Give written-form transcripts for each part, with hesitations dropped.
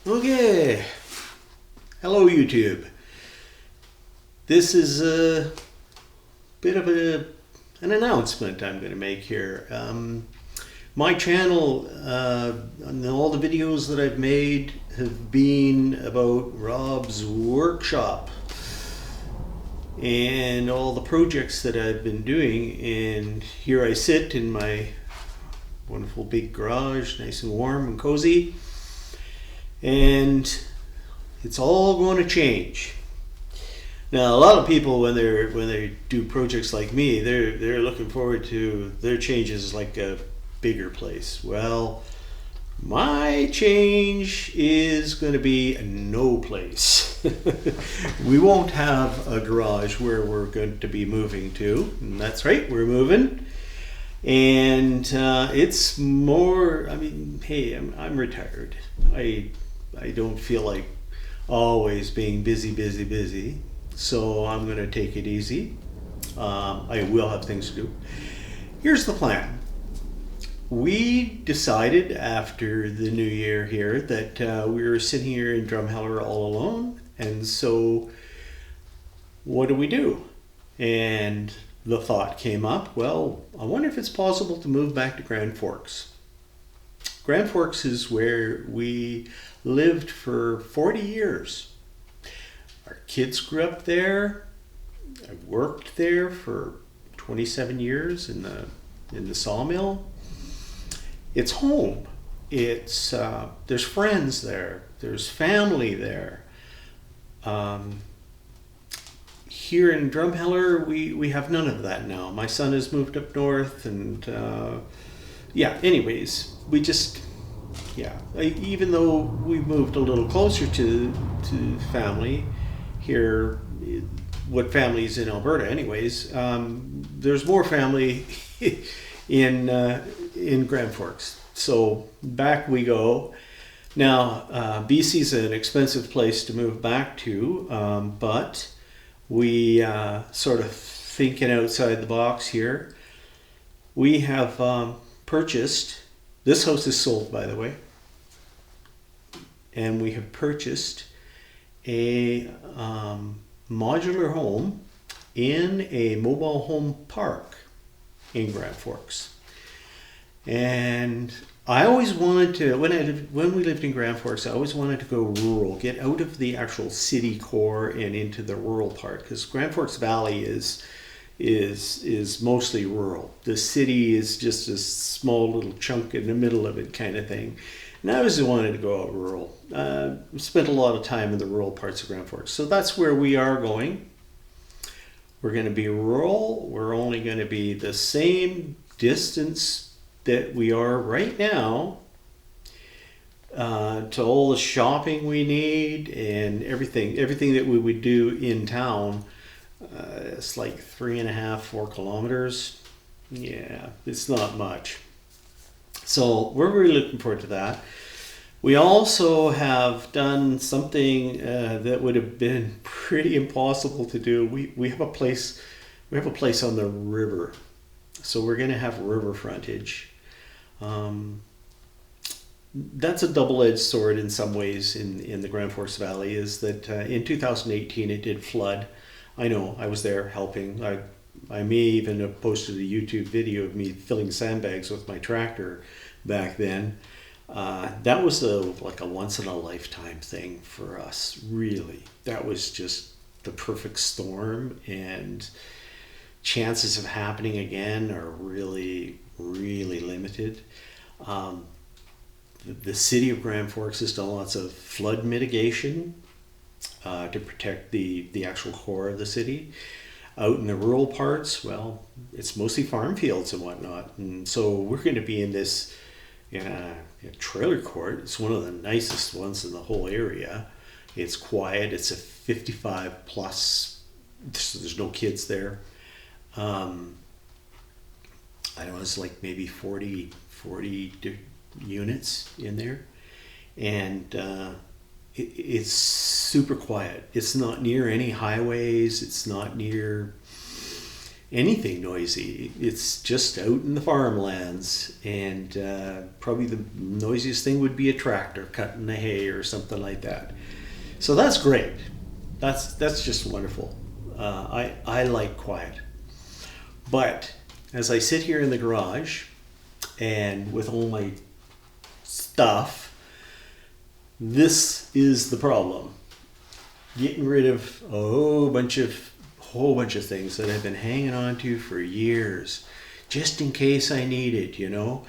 Okay, hello YouTube. This is a bit of an announcement I'm going to make here. My channel and all the videos that I've made have been about Rob's workshop and all the projects that I've been doing, and here I sit in my wonderful big garage, nice and warm and cozy, and it's all going to change. Now, a lot of people, when they do projects like me, they're looking forward to their changes like a bigger place. Well, my change is going to be no place. We won't have a garage where we're going to be moving to. And that's right, we're moving. And it's more, I mean, hey, I'm retired. I don't feel like always being busy. So I'm going to take it easy. I will have things to do. Here's the plan. We decided after the new year here that we were sitting here in Drumheller all alone. And so what do? And the thought came up, well, I wonder if it's possible to move back to Grand Forks. Grand Forks is where we lived for 40 years. Our kids grew up there. I worked there for 27 years in the sawmill. It's home. It's there's friends there. There's family there. Here in Drumheller, we have none of that now. My son has moved up north, and anyways, we just, even though we moved a little closer to family here, what family is in Alberta anyways, there's more family in Grand Forks. So back we go. Now, BC's an expensive place to move back to, but we sort of thinking outside the box here. We have purchased, this house is sold, by the way, and we have purchased a modular home in a mobile home park in Grand Forks. And I always wanted to, when we lived in Grand Forks, I always wanted to go rural, get out of the actual city core and into the rural part, because Grand Forks Valley is mostly rural. The city is just a small little chunk in the middle of it, kind of thing. And I always wanted to go out rural. Spent a lot of time in the rural parts of Grand Forks, so that's where we are going. We're going to be rural. We're only going to be the same distance that we are right now to all the shopping we need and everything that we would do in town. It's like 3.5-4 kilometers. Yeah, it's not much. So we're really looking forward to that. We also have done something that would have been pretty impossible to do. We have a place on the river, so we're going to have river frontage. That's a double-edged sword in some ways in the Grand Forks Valley, is that in 2018 it did flood. I know, I was there helping. I may even have posted a YouTube video of me filling sandbags with my tractor back then. That was like a once-in-a-lifetime thing for us, really. That was just the perfect storm, and chances of happening again are really, really limited. The city of Grand Forks has done lots of flood mitigation to protect the actual core of the city. Out in the rural parts, well, it's mostly farm fields and whatnot, and so we're going to be in this trailer court. It's one of the nicest ones in the whole area. It's quiet. It's a 55 plus. So there's no kids there. I don't know, it's like maybe 40 units in there, and it's super quiet. It's not near any highways. It's not near anything noisy. It's just out in the farmlands, and probably the noisiest thing would be a tractor cutting the hay or something like that. So that's great. That's just wonderful. I like quiet. But as I sit here in the garage and with all my stuff, this is the problem. Getting rid of a whole bunch of things that I've been hanging on to for years, just in case I need it, you know.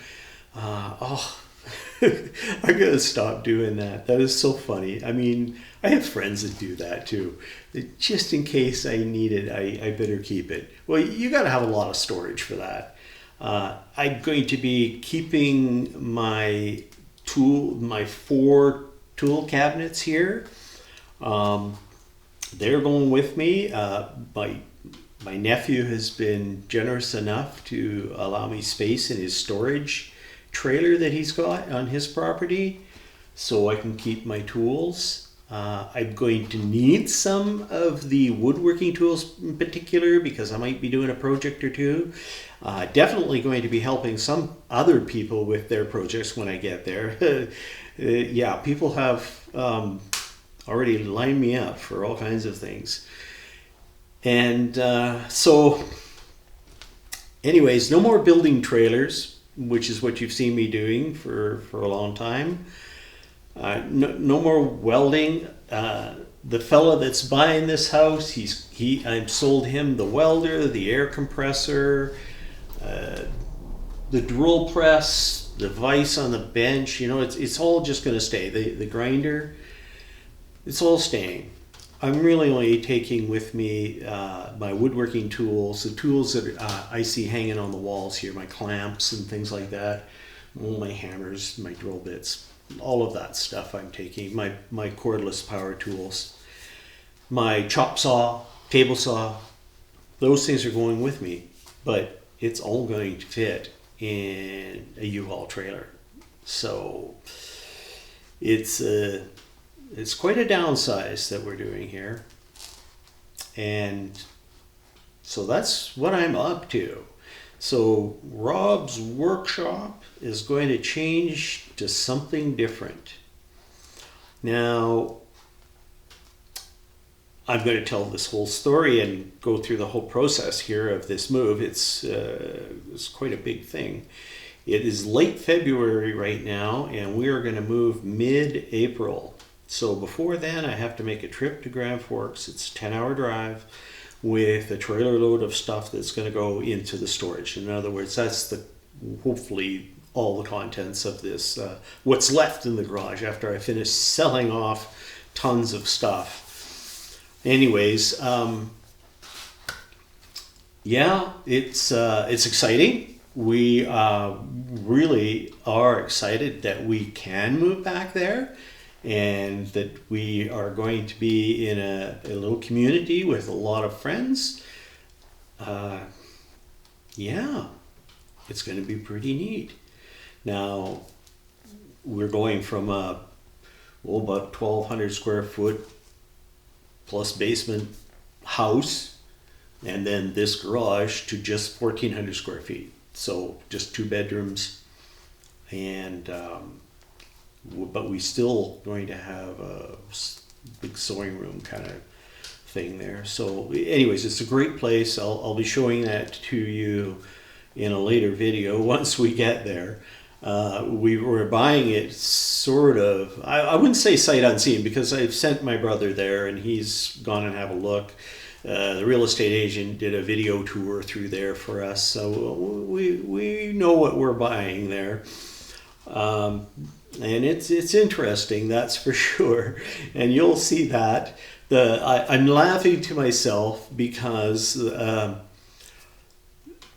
I gotta stop doing that. That is so funny. I mean, I have friends that do that too. Just in case I need it, I better keep it. Well, you gotta have a lot of storage for that. I'm going to be keeping my 4 tool cabinets here. They're going with me. My nephew has been generous enough to allow me space in his storage trailer that he's got on his property, so I can keep my tools. I'm going to need some of the woodworking tools in particular because I might be doing a project or two. Definitely going to be helping some other people with their projects when I get there. Yeah, people have already lined me up for all kinds of things. And so anyways, no more building trailers, which is what you've seen me doing for a long time. No more welding. The fella that's buying this house, I've sold him the welder, the air compressor, the drill press, the vise on the bench. You know, it's all just going to stay. The grinder, it's all staying. I'm really only taking with me my woodworking tools, the tools that I see hanging on the walls here, my clamps and things like that, all my hammers, my drill bits, all of that stuff I'm taking, my cordless power tools, my chop saw, table saw, those things are going with me, but it's all going to fit in a U-Haul trailer. So it's quite a downsize that we're doing here. And so that's what I'm up to. So Rob's workshop is going to change to something different. Now, I'm going to tell this whole story and go through the whole process here of this move. It's quite a big thing. It is late February right now, and we are going to move mid-April. So before then, I have to make a trip to Grand Forks. It's a 10-hour drive with a trailer load of stuff that's going to go into the storage. In other words, that's hopefully all the contents of this, what's left in the garage after I finish selling off tons of stuff. Anyways, yeah, it's exciting. We really are excited that we can move back there, and that we are going to be in a little community with a lot of friends. Yeah, it's going to be pretty neat. Now, we're going from about 1,200 square foot plus basement house, and then this garage to just 1,400 square feet. So just 2 bedrooms, and but we still going to have a big sewing room kind of thing there. So anyways, it's a great place. I'll be showing that to you in a later video once we get there. We were buying it sort of, I wouldn't say sight unseen, because I've sent my brother there and he's gone and have a look. The real estate agent did a video tour through there for us, so we know what we're buying there. And it's interesting, that's for sure. And you'll see that. I'm laughing to myself because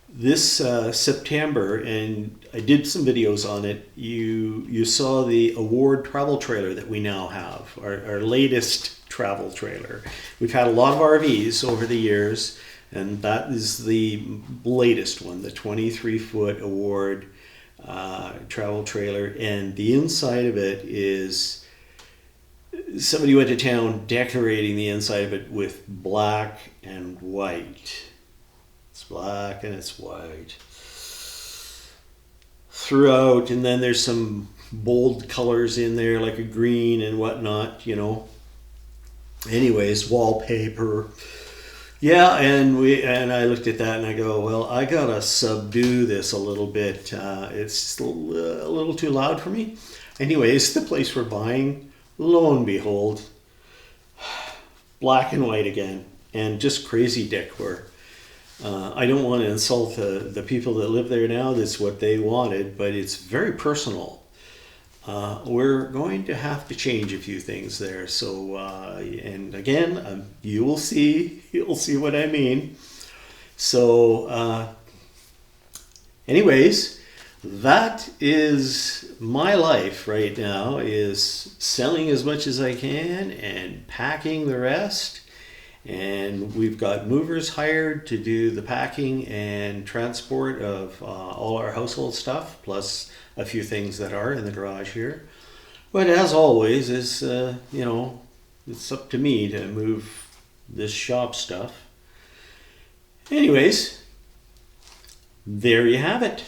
this September, and I did some videos on it, you saw the Award travel trailer that we now have, our latest travel trailer. We've had a lot of RVs over the years, and that is the latest one, the 23-foot Award travel trailer. And the inside of it is, somebody went to town decorating the inside of it with black and white. It's black and it's white throughout, and then there's some bold colors in there like a green and whatnot, you know. Anyways, wallpaper. Yeah, and I looked at that and I go, well, I gotta subdue this a little bit. It's just a little too loud for me. Anyways, the place we're buying, lo and behold, black and white again, and just crazy decor. I don't want to insult the people that live there now. That's what they wanted, but it's very personal. We're going to have to change a few things there. So, and again, you'll see what I mean. So, anyways, that is my life right now, is selling as much as I can and packing the rest. And we've got movers hired to do the packing and transport of all our household stuff, plus a few things that are in the garage here. But as always, it's up to me to move this shop stuff. Anyways, there you have it.